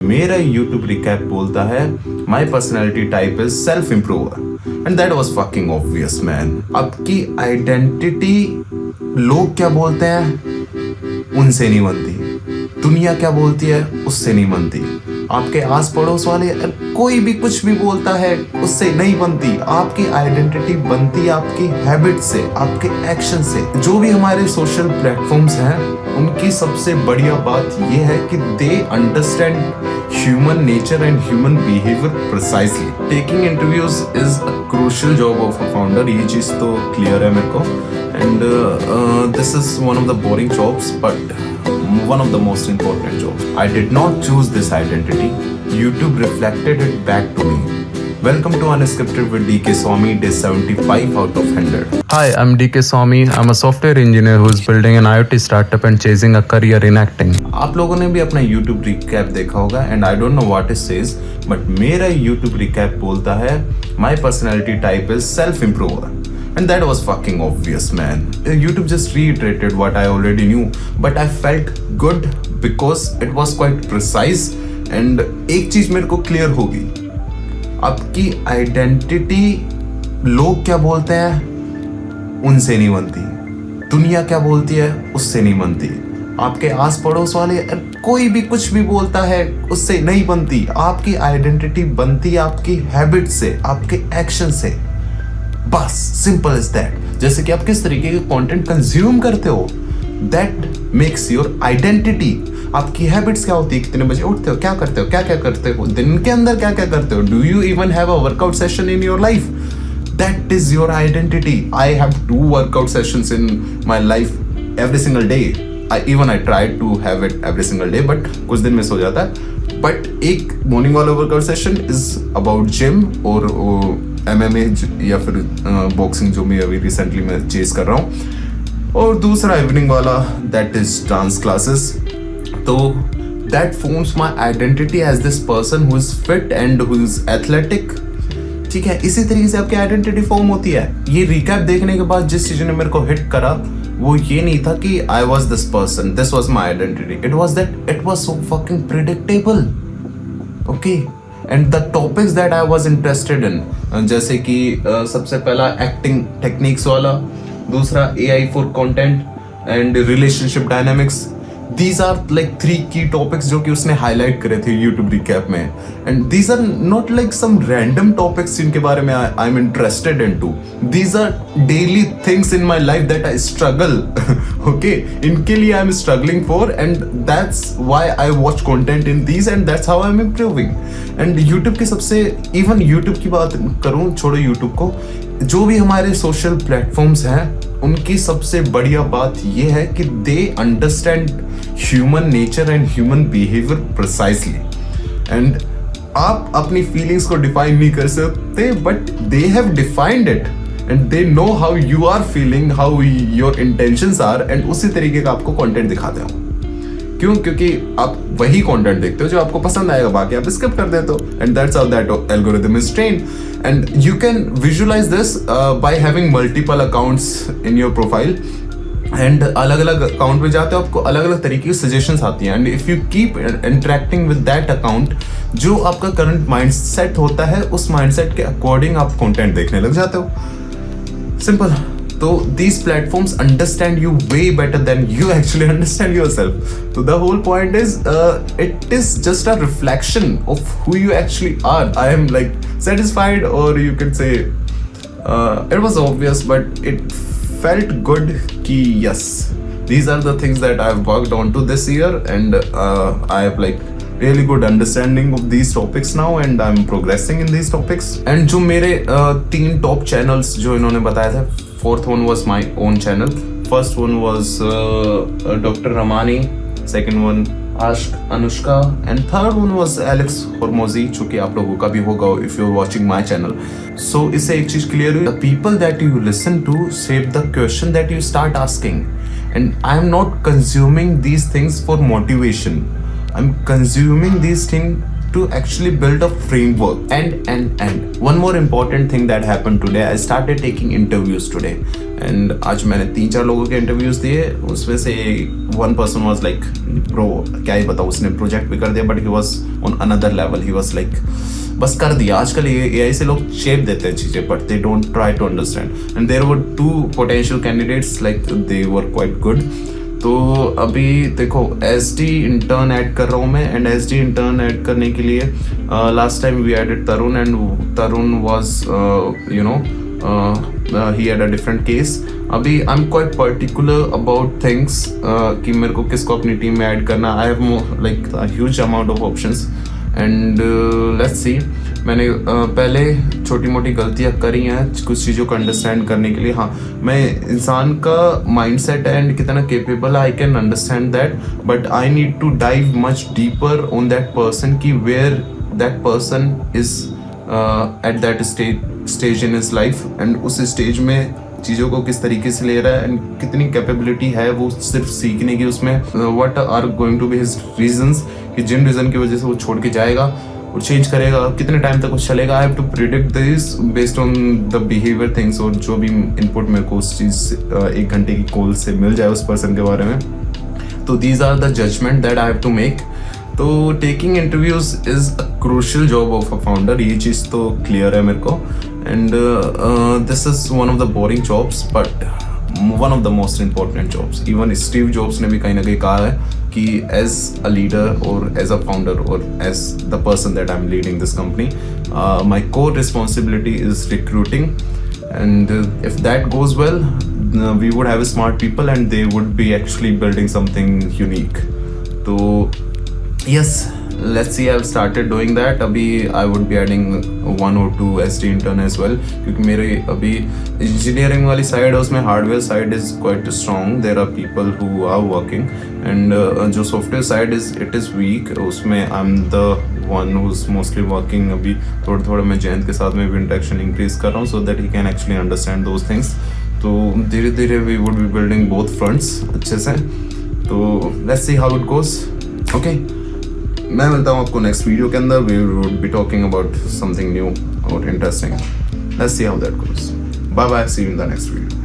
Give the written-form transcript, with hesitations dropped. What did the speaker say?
मेरा YouTube recap बोलता है my personality type is self improver and that was fucking obvious man. आपकी identity लोग क्या बोलते हैं उनसे नहीं बनती, दुनिया क्या बोलती है उससे नहीं बनती, आपके आस पड़ोस वाले कोई भी कुछ भी बोलता है उससे नहीं बनती। आपकी आइडेंटिटी बनती है आपकी हैबिट से, आपके एक्शन से। जो भी हमारे सोशल प्लेटफॉर्म्स हैं उनकी सबसे बढ़िया बात यह है कि they understand human nature and human behaviour precisely. Taking interviews is a crucial job of a founder, ये चीज तो क्लियर है मेरे को। And this is one of the boring jobs but one of the most important jobs. I did not choose this identity. YouTube reflected it back to me. Welcome to Unscripted with DK Swami, day 75 out of 100. Hi, I'm DK Swami. I'm a software engineer who's building an IoT startup and chasing a career in acting. आप लोगों ने भी अपना YouTube recap देखा होगा and I don't know what it says, but मेरा YouTube recap बोलता है my personality type is self-improver. And that was fucking obvious, man. YouTube just reiterated what I already knew, but I felt good because it was quite precise. And एक चीज मेरे को clear होगी, आपकी identity लोग क्या बोलते हैं उनसे नहीं बनती, दुनिया क्या बोलती है उससे नहीं बनती, आपके आस पड़ोस वाले कोई भी कुछ भी बोलता है उससे नहीं बनती। आपकी आइडेंटिटी बनती है आपकी हैबिट से, आपके एक्शन से, बस सिंपल इज दैट। जैसे कि आप किस तरीके के कंटेंट कंज्यूम करते हो दैट मेक्स योर आइडेंटिटी। आपकी हैबिट्स क्या होती है, कितने बजे उठते हो, क्या करते हो, क्या क्या करते हो, दिन के अंदर क्या क्या करते हो, do you even have a workout session in your life, that is your identity. I have 2 workout sessions in my life every single day. I try to have it every single day, but कुछ दिन miss हो जाता है। But एक morning वाला workout session is about gym और MMA या फिर बॉक्सिंग जो मैं अभी रिसेंटली मैं चेज कर रहा हूँ, और दूसरा इवनिंग वाला दैट इज डांस क्लासेस। तो that forms my identity as this person who is fit and who is athletic. ठीक है, इसी तरीके से आपकी आइडेंटिटी फॉर्म होती है। ये रिकैप देखने के बाद जिस चीज ने मेरे को हिट करा वो ये नहीं था कि I was this person, this was my identity, it was that it was so fucking predictable. Okay, and the topics that I was interested in, जैसे कि सबसे पहला एक्टिंग टेक्निक्स वाला, दूसरा AI for content and relationship dynamics. These are like 3 key topics जो कि उसने highlight करे थे YouTube रिकैप में, and these are not like some random topics जिनके बारे में I'm interested into. These are daily things in my life that I struggle. Okay, इनके लिए I'm struggling for, and that's why I watch content in these, and that's how I'm improving. And YouTube की सबसे, even YouTube की बात करूँ, छोड़ो YouTube को, जो भी हमारे सोशल प्लेटफॉर्म्स हैं उनकी सबसे बढ़िया बात यह है कि they understand human nature and human behaviour precisely. And आप अपनी फीलिंग्स को डिफाइन नहीं कर सकते, but they have defined it and they know how you are feeling, how your intentions are, and उसी तरीके का आपको कंटेंट दिखाते हो। क्यों? क्योंकि आप वही कंटेंट देखते हो जो आपको पसंद आएगा, बाकी आप स्किप कर देते हो, and that's how that algorithm is trained. And you can visualise this by having multiple accounts in your profile, and अलग अलग अकाउंट पे जाते हो आपको अलग अलग तरीके की सजेशंस आती हैं, and if you keep interacting with that account, जो आपका करंट माइंडसेट होता है उस माइंडसेट के अकॉर्डिंग आप कंटेंट देखने लग जाते हो। Simple. So these platforms understand you way better than you actually understand yourself. So the whole point is, it is just a reflection of who you actually are. I am like satisfied, or you could say it was obvious, but it felt good. Ki yes, these are the things that I've worked on to this year, and I have like really good understanding of these topics now, and I'm progressing in these topics. And जो मेरे 3 top channels जो इन्होंने बताया था, 4th one was my own channel. First one was Dr. Ramani, second one Ask Anushka, and third one was Alex Hormozi, जो कि आप लोगों का भी होगा if you're watching my channel. So इससे एक चीज क्लियर हुई, the people that you listen to shape the question that you start asking, and I am not consuming these things for motivation. I'm consuming these things to actually build a framework. And one more important thing that happened today, I started taking interviews today. And आज मैंने 3-4 लोगों के interviews दिए. उसमें से one person was like, bro क्या ही बताऊँ, उसने प्रोजेक्ट भी कर दिया but he was on another level. He was like बस कर दिया. आजकल एआई से लोग शेप देते हैं चीज़ें but they don't try to understand. And there were 2 potential candidates, like they were quite good. तो अभी देखो SD इंटर्न ऐड कर रहा हूँ मैं. एंड SD इंटर्न ऐड करने के लिए last time we added Tarun, and Tarun was he had a different case. अभी I'm quite particular about things कि मेरे को किसको अपनी टीम में ऐड करना. I have like a huge amount of options and let's see. मैंने पहले छोटी मोटी गलतियाँ करी हैं कुछ चीज़ों को अंडरस्टैंड करने के लिए. हाँ, मैं इंसान का माइंडसेट एंड कितना capable I can understand that, but I need to dive much deeper on that person कि where that person is at that stage in his life. And उस स्टेज में चीज़ों को किस तरीके से ले रहा है एंड कितनी कैपेबिलिटी है वो सिर्फ सीखने की. उसमें what are going to be his reasons कि जिन रीज़न की वजह से वो छोड़ के जाएगा और चेंज करेगा, कितने टाइम तक वो चलेगा. I have to predict this based on the behaviour things. और जो भी इनपुट मेरे को उस चीज़ 1 घंटे की कॉल से मिल जाए उस पर्सन के बारे में, तो these are the judgement that I have to make. तो taking interviews is a crucial job of a founder, ये चीज़ तो क्लियर है मेरे को. And this is one of the boring jobs but one of the most important jobs. Even Steve Jobs ने भी कहीं ना कहीं कहा है कि एज अ लीडर और एज अ फाउंडर और as the person that I M leading this company, my core responsibility is recruiting. And if that goes well, we would have smart people and they would be actually building something unique. So yes, let's see. I've started doing that. अभी I would be adding 1 or 2 SD intern as well, क्योंकि मेरे अभी engineering वाली side है, उसमें hardware side is quite strong. There are people who are working and जो software side it is weak. उसमें I am the one who is mostly working. अभी थोड़ा मैं जयंत के साथ में भी इंटरेक्शन इंक्रीज कर रहा हूँ so that he can actually understand those things. तो धीरे धीरे we would be building both fronts अच्छे से. तो let's see how it goes. Okay, मैं मिलता हूँ आपको नेक्स्ट वीडियो के अंदर. We would be talking about something new और interesting. Let's see how that goes. Bye bye, see you in the next video.